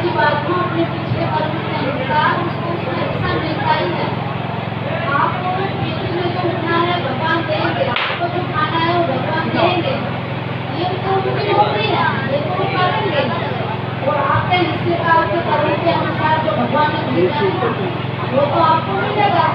अच्छी बात हो, अपने पिछले कर्म के अनुसार उसको उसका हिस्सा मिलता ही है। आपको पेट में जो उठना है भगवान देंगे, आपको जो खाना है वो भगवान देंगे। ये तो उनकी नौकरी है, ये तो वो करेंगे। और आपके हिस्से का आपके कर्म के अनुसार जो भगवान ने भेजा है वो तो आपको मिलेगा।